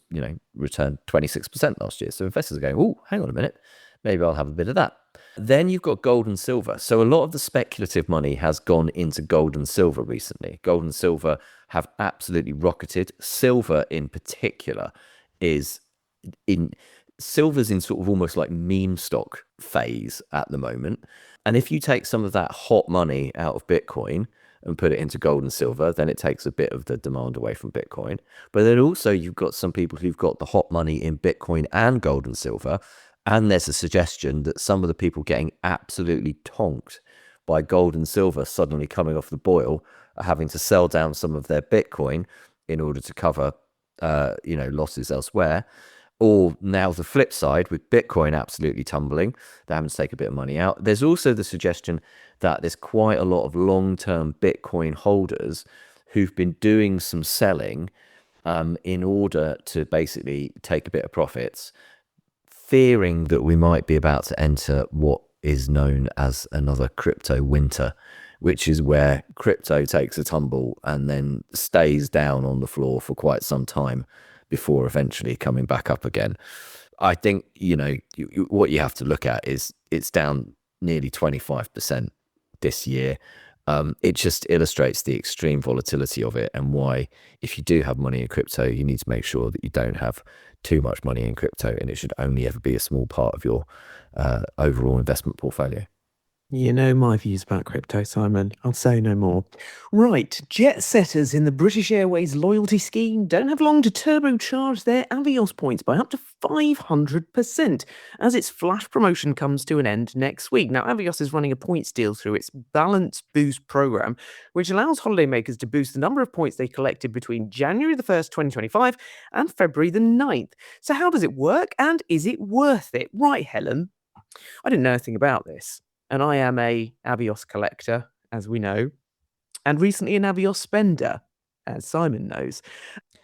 returned 26% last year. So investors are going, oh, hang on a minute, maybe I'll have a bit of that. Then you've got gold and silver. So a lot of the speculative money has gone into gold and silver recently. Gold and silver have absolutely rocketed. Silver in particular is silver's in sort of almost like meme stock phase at the moment. And if you take some of that hot money out of Bitcoin and put it into gold and silver, then it takes a bit of the demand away from Bitcoin. But then also you've got some people who've got the hot money in Bitcoin and gold and silver. And there's a suggestion that some of the people getting absolutely tonked by gold and silver suddenly coming off the boil are having to sell down some of their Bitcoin in order to cover, losses elsewhere. Or now the flip side, with Bitcoin absolutely tumbling, they're having to take a bit of money out. There's also the suggestion that there's quite a lot of long-term Bitcoin holders who've been doing some selling in order to basically take a bit of profits, fearing that we might be about to enter what is known as another crypto winter, which is where crypto takes a tumble and then stays down on the floor for quite some time before eventually coming back up again. I think, what you have to look at is it's down nearly 25% this year. It just illustrates the extreme volatility of it, and why, if you do have money in crypto, you need to make sure that you don't have too much money in crypto, and it should only ever be a small part of your overall investment portfolio. You know my views about crypto, Simon. I'll say no more. Right, jet setters in the British Airways loyalty scheme don't have long to turbocharge their Avios points by up to 500% as its flash promotion comes to an end next week. Now, Avios is running a points deal through its Balance Boost program, which allows holidaymakers to boost the number of points they collected between January the 1st, 2025 and February the 9th. So how does it work, and is it worth it? Right, Helen? I didn't know anything about this. And I am a Avios collector, as we know, and recently an Avios spender, as Simon knows.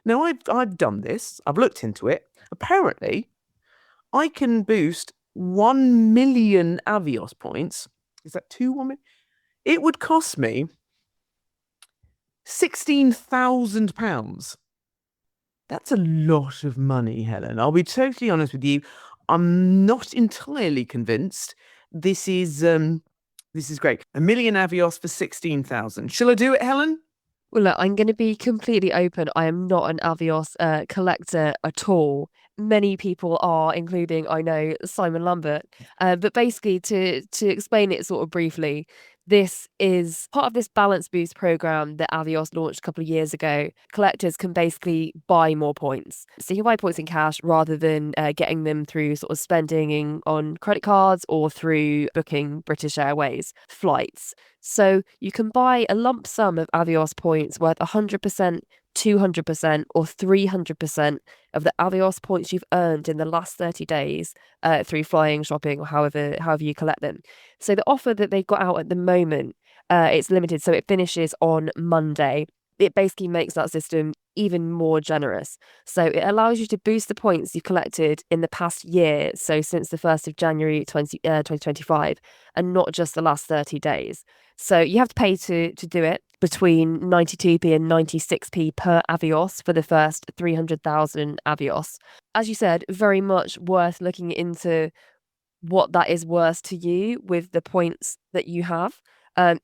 Now, I've done this. I've looked into it. Apparently, I can boost 1 million Avios points. Is that 1 million? It would cost me £16,000. That's a lot of money, Helen. I'll be totally honest with you. I'm not entirely convinced. This is great. 1 million Avios for 16,000. Shall I do it, Helen? Well, look, I'm going to be completely open. I am not an Avios collector at all. Many people are, including, I know, Simon Lambert. But basically, to explain it sort of briefly, this is part of this Balance Boost program that Avios launched a couple of years ago. Collectors can basically buy more points. So you can buy points in cash rather than getting them through sort of spending on credit cards or through booking British Airways flights. So you can buy a lump sum of Avios points worth 100% 200% or 300% of the Avios points you've earned in the last 30 days through flying, shopping, or however you collect them. So the offer that they've got out at the moment, it's limited, so it finishes on Monday. It basically makes that system even more generous. So it allows you to boost the points you've collected in the past year, so since the 1st of January 2025, and not just the last 30 days. So you have to pay to do it between 92p and 96p per Avios for the first 300,000 Avios. As you said, very much worth looking into what that is worth to you with the points that you have.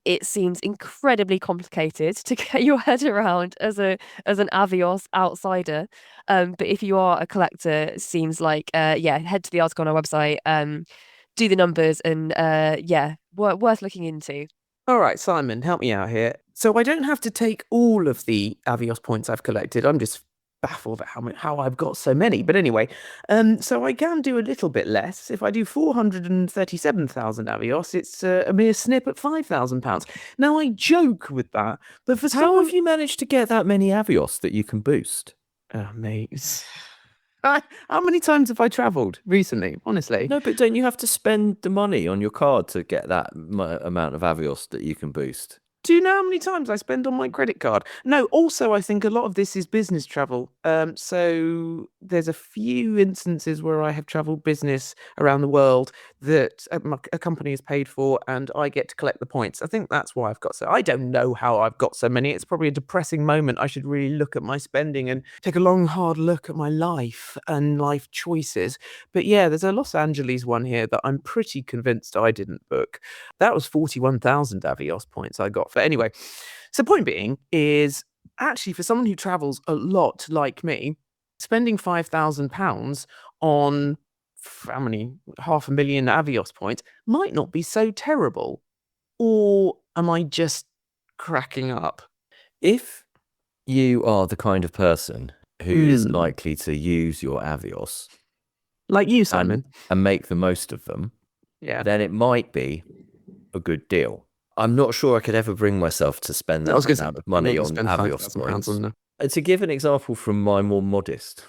It seems incredibly complicated to get your head around as an Avios outsider. But if you are a collector, it seems like head to the article on our website, do the numbers, and worth looking into. All right, Simon, help me out here. So I don't have to take all of the Avios points I've collected. I'm just baffled at how I've got so many. But anyway, so I can do a little bit less. If I do 437,000 Avios, it's a mere snip at £5,000. Now, I joke with that, but for How someone... have you managed to get that many Avios that you can boost? Oh, mate. How many times have I travelled recently, honestly? No, but don't you have to spend the money on your card to get that amount of Avios that you can boost? Do you know how many times I spend on my credit card? No, also, I think a lot of this is business travel. So there's a few instances where I have travelled business around the world that a company is paid for, and I get to collect the points. I think that's why I've got so... I don't know how I've got so many. It's probably a depressing moment. I should really look at my spending and take a long, hard look at my life and life choices. But yeah, there's a Los Angeles one here that I'm pretty convinced I didn't book. That was 41,000 Avios points I got for... Anyway, so point being is, actually, for someone who travels a lot like me, spending £5,000 on how many, 500,000 Avios points might not be so terrible. Or am I just cracking up? If you are the kind of person who is likely to use your Avios, like you, Simon, and make the most of them, then it might be a good deal. I'm not sure I could ever bring myself to spend that amount of money on Avios points. To give an example from my more modest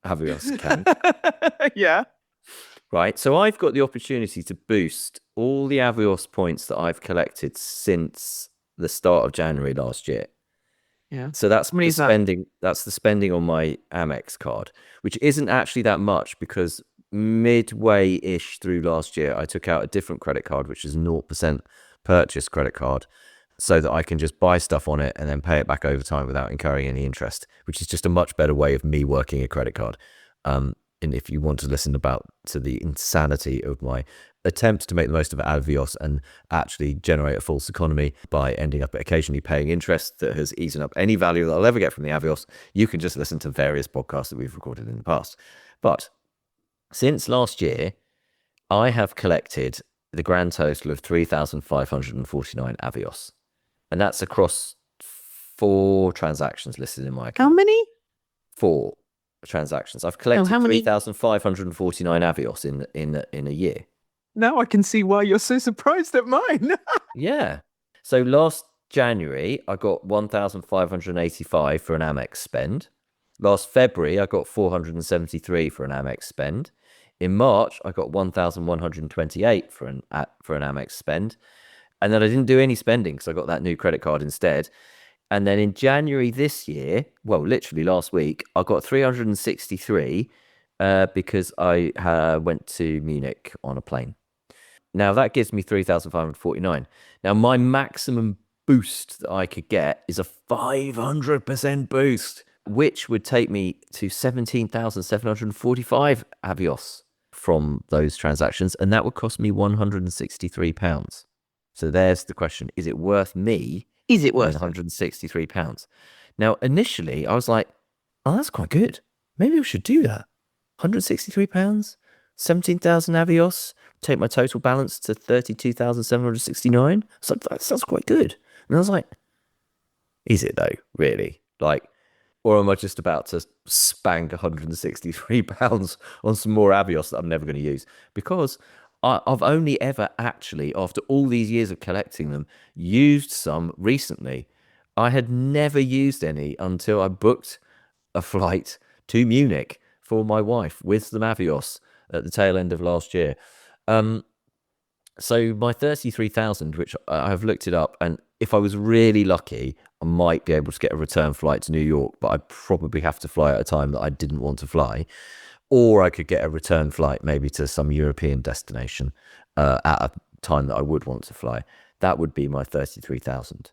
Avios account. Yeah. Right, so I've got the opportunity to boost all the Avios points that I've collected since the start of January last year. Yeah. So that's the spending. That's the spending on my Amex card, which isn't actually that much, because midway-ish through last year, I took out a different credit card, which is 0% purchase credit card, so that I can just buy stuff on it and then pay it back over time without incurring any interest, which is just a much better way of me working a credit card. And if you want to listen to the insanity of my attempts to make the most of Avios and actually generate a false economy by ending up occasionally paying interest that has eaten up any value that I'll ever get from the Avios, you can just listen to various podcasts that we've recorded in the past. But since last year, I have collected the grand total of 3,549 Avios. And that's across 4 transactions listed in my account. How many? 4 transactions. I've collected 3,549 Avios in a year. Now I can see why you're so surprised at mine. Yeah. So last January, I got 1,585 for an Amex spend. Last February, I got 473 for an Amex spend. In March, I got 1,128 for an Amex spend. And then I didn't do any spending because I got that new credit card instead. And then in January this year, well, literally last week, I got 363 because I went to Munich on a plane. Now, that gives me 3,549. Now, my maximum boost that I could get is a 500% boost, which would take me to 17,745 Avios from those transactions, and that would cost me £163. So there's the question. Is it worth me? Is it worth £163? Now, initially, I was like, oh, that's quite good. Maybe we should do that. £163, 17,000 Avios, take my total balance to 32,769. So that sounds quite good. And I was like, is it though, really? Like, or am I just about to spank £163 on some more Avios that I'm never going to use? Because I've only ever actually, after all these years of collecting them, used some recently. I had never used any until I booked a flight to Munich for my wife with the Avios at the tail end of last year. So my 33,000, which I've looked it up, and if I was really lucky, I might be able to get a return flight to New York, but I'd probably have to fly at a time that I didn't want to fly. Or I could get a return flight maybe to some European destination at a time that I would want to fly. That would be my 33,000.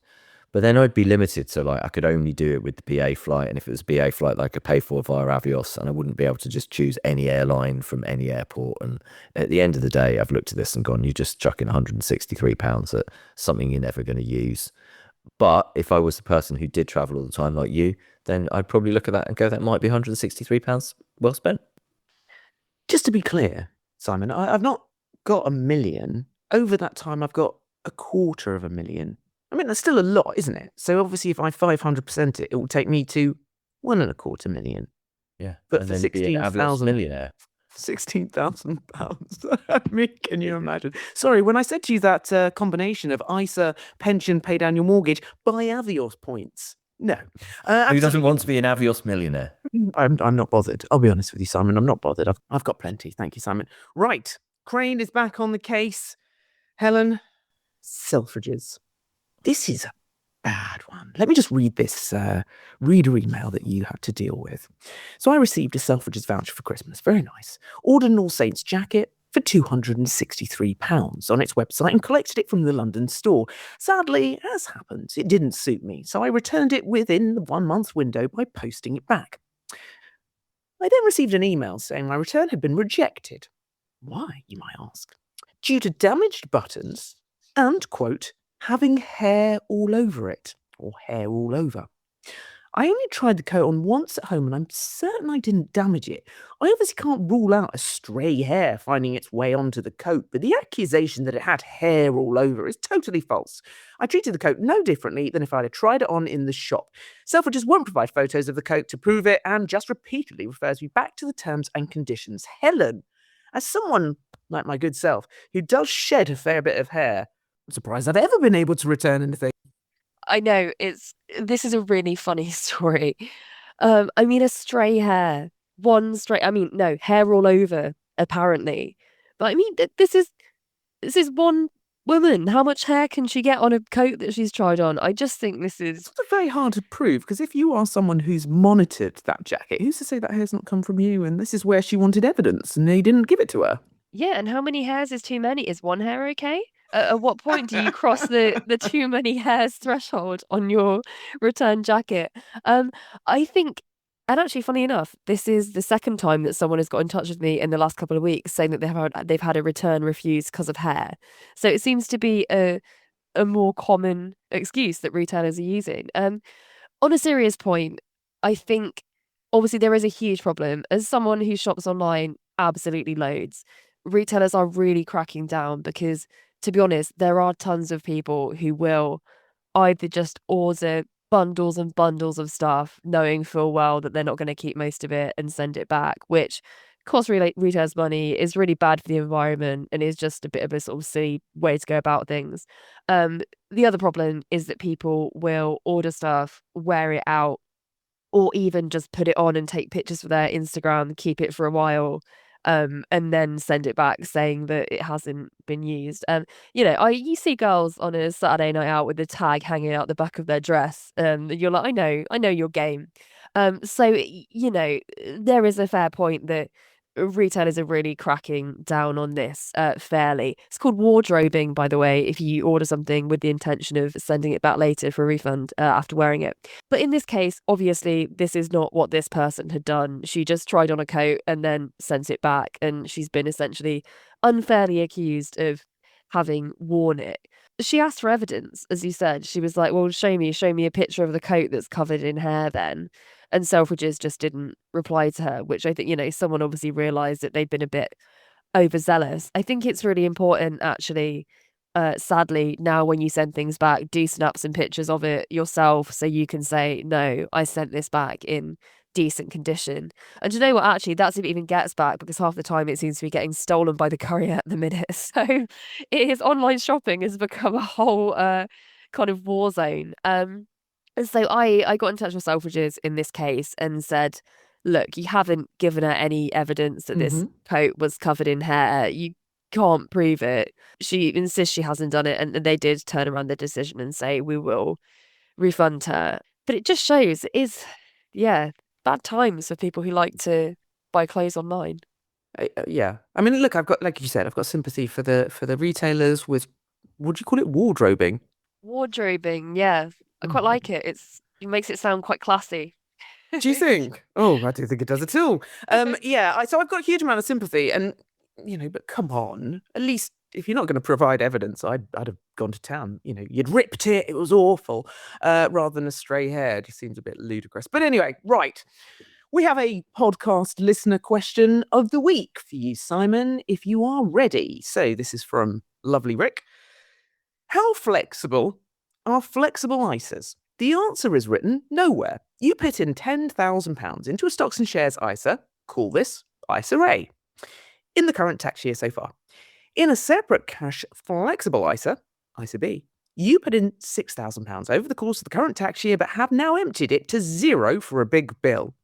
But then I'd be limited. So like I could only do it with the BA flight. And if it was a BA flight, I could pay for via Avios, and I wouldn't be able to just choose any airline from any airport. And at the end of the day, I've looked at this and gone, you're just chucking £163 at something you're never going to use. But if I was the person who did travel all the time like you, then I'd probably look at that and go, that might be £163 well spent. Just to be clear, Simon, I've not got $1 million. Over that time, I've got $250,000. I mean, that's still a lot, isn't it? So obviously, if I 500% it, it will take me to £1.25 million. Yeah, But and for then you'd be an Avios 16,000 millionaire. £16,000. I mean, can you imagine? Sorry, when I said to you that combination of ISA, pension, pay down your mortgage, buy Avios points. No. Who doesn't want to be an Avios millionaire? I'm not bothered. I'll be honest with you, Simon. I'm not bothered. I've got plenty. Thank you, Simon. Right. Crane is back on the case. Helen, Selfridges. This is a bad one. Let me just read this reader email that you had to deal with. So I received a Selfridges voucher for Christmas. Very nice. Ordered an All Saints jacket for £263 on its website and collected it from the London store. Sadly, as happens, it didn't suit me, so I returned it within the 1 month window by posting it back. I then received an email saying my return had been rejected. Why, you might ask? Due to damaged buttons and, quote, having hair all over it, or hair all over. I only tried the coat on once at home and I'm certain I didn't damage it. I obviously can't rule out a stray hair finding its way onto the coat, but the accusation that it had hair all over is totally false. I treated the coat no differently than if I'd have tried it on in the shop. Selfridges won't provide photos of the coat to prove it and just repeatedly refers me back to the terms and conditions. Helen, as someone like my good self who does shed a fair bit of hair, I'm surprised I've ever been able to return anything. I know this is a really funny story. I mean, a stray hair, no, hair all over, apparently. But I mean, this is one woman. How much hair can she get on a coat that she's tried on? I just think this is It's also very hard to prove, because if you are someone who's monitored that jacket, who's to say that hair's not come from you? And this is where she wanted evidence, and they didn't give it to her. Yeah, and how many hairs is too many? Is one hair okay? At what point do you cross the too many hairs threshold on your return jacket? I think, and actually, funny enough, this is the second time that someone has got in touch with me in the last couple of weeks saying that they've had a return refused because of hair. So it seems to be a more common excuse that retailers are using. On a serious point, I think obviously there is a huge problem. As someone who shops online absolutely loads, retailers are really cracking down because, to be honest, there are tons of people who will either just order bundles and bundles of stuff, knowing full well that they're not going to keep most of it and send it back, which costs retailers money, is really bad for the environment, and is just a bit of a sort of silly way to go about things. The other problem is that people will order stuff, wear it out, or even just put it on and take pictures for their Instagram, keep it for a while, and then send it back saying that it hasn't been used. You see girls on a Saturday night out with the tag hanging out the back of their dress, and you're like, I know your game. There is a fair point that retailers are really cracking down on this fairly. It's called wardrobing, by the way, if you order something with the intention of sending it back later for a refund after wearing it. But in this case, obviously, this is not what this person had done. She just tried on a coat and then sent it back, and she's been essentially unfairly accused of having worn it. She asked for evidence, as you said. She was like, well, show me a picture of the coat that's covered in hair then. And Selfridges just didn't reply to her, which I think, someone obviously realised that they'd been a bit overzealous. I think it's really important, actually, sadly, now when you send things back, do snap some pictures of it yourself so you can say, no, I sent this back in decent condition. And you know what, actually, that's if it even gets back, because half the time it seems to be getting stolen by the courier at the minute. So online shopping has become a whole kind of war zone. And so I got in touch with Selfridges in this case and said, look, you haven't given her any evidence that this coat was covered in hair. You can't prove it. She insists she hasn't done it. And they did turn around the decision and say, we will refund her. But it just shows it is, bad times for people who like to buy clothes online. Yeah. I mean, look, I've got, like you said, I've got sympathy for the retailers with, what do you call it? Wardrobing. Wardrobing, yeah. I quite like it. It makes it sound quite classy. Do you think? Oh, I don't think it does at all. So I've got a huge amount of sympathy, and but come on, at least if you're not going to provide evidence, I'd have gone to town. You'd ripped it; it was awful, rather than a stray hair. It just seems a bit ludicrous. But anyway, right. We have a podcast listener question of the week for you, Simon, if you are ready. So this is from lovely Rick. How flexible are flexible ISAs? The answer is written nowhere. You put in £10,000 into a stocks and shares ISA, call this ISA A, in the current tax year so far. In a separate cash flexible ISA, ISA B, you put in £6,000 over the course of the current tax year but have now emptied it to zero for a big bill.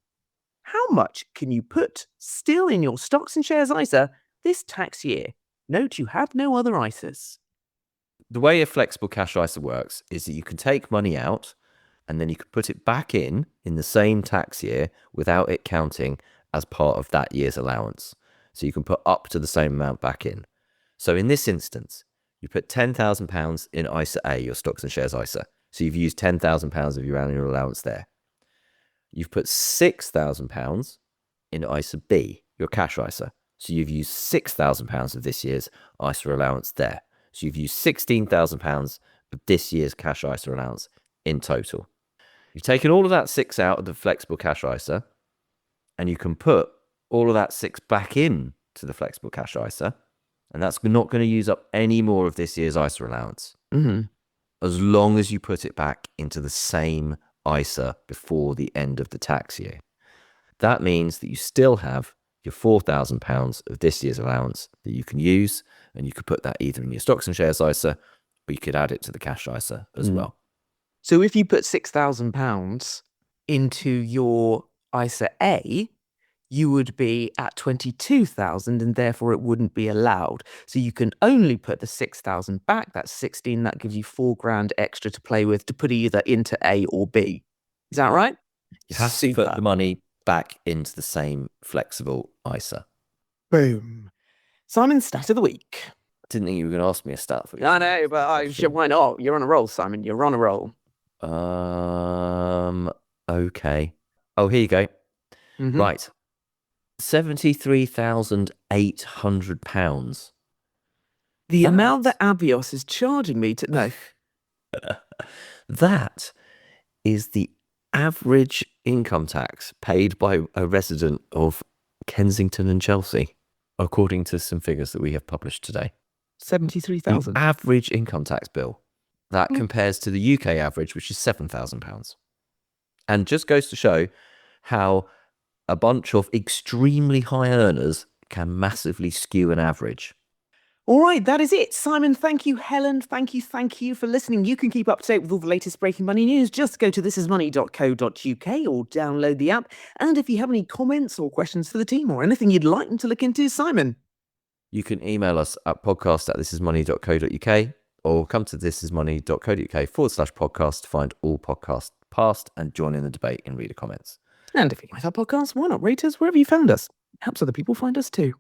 How much can you put still in your stocks and shares ISA this tax year? Note you have no other ISAs. The way a flexible cash ISA works is that you can take money out and then you can put it back in the same tax year without it counting as part of that year's allowance. So you can put up to the same amount back in. So in this instance, you put £10,000 in ISA A, your stocks and shares ISA. So you've used £10,000 of your annual allowance there. You've put £6,000 in ISA B, your cash ISA. So you've used £6,000 of this year's ISA allowance there. So you've used £16,000 of this year's cash ISA allowance in total. You've taken all of that 6 out of the flexible cash ISA, and you can put all of that 6 back in to the flexible cash ISA, and that's not going to use up any more of this year's ISA allowance. As long as you put it back into the same ISA before the end of the tax year. That means that you still have your £4,000 of this year's allowance that you can use, and you could put that either in your stocks and shares ISA, or you could add it to the cash ISA as well. So if you put £6,000 into your ISA A, you would be at 22,000 and therefore it wouldn't be allowed. So you can only put the 6,000 back. That's 16. That gives you £4,000 extra to play with to put either into A or B. Is that right? You have to put the money back into the same flexible ISA. Boom. Simon's stat of the week. I didn't think you were going to ask me a stat. I know, but why not? You're on a roll, Simon. You're on a roll. Okay. Oh, here you go. Right. £73,800. The amount that Abios is charging me to... No. That is the average income tax paid by a resident of Kensington and Chelsea, according to some figures that we have published today. 73,000. Average income tax bill. That compares to the UK average, which is £7,000. And just goes to show how a bunch of extremely high earners can massively skew an average. All right, that is it. Simon, thank you. Helen, thank you for listening. You can keep up to date with all the latest breaking money news. Just go to thisismoney.co.uk or download the app. And if you have any comments or questions for the team or anything you'd like them to look into, Simon. You can email us at podcast@thisismoney.co.uk or come to thisismoney.co.uk/podcast to find all podcasts past and join in the debate in reader comments. And if you like our podcast, why not rate us wherever you found us? It helps other people find us too.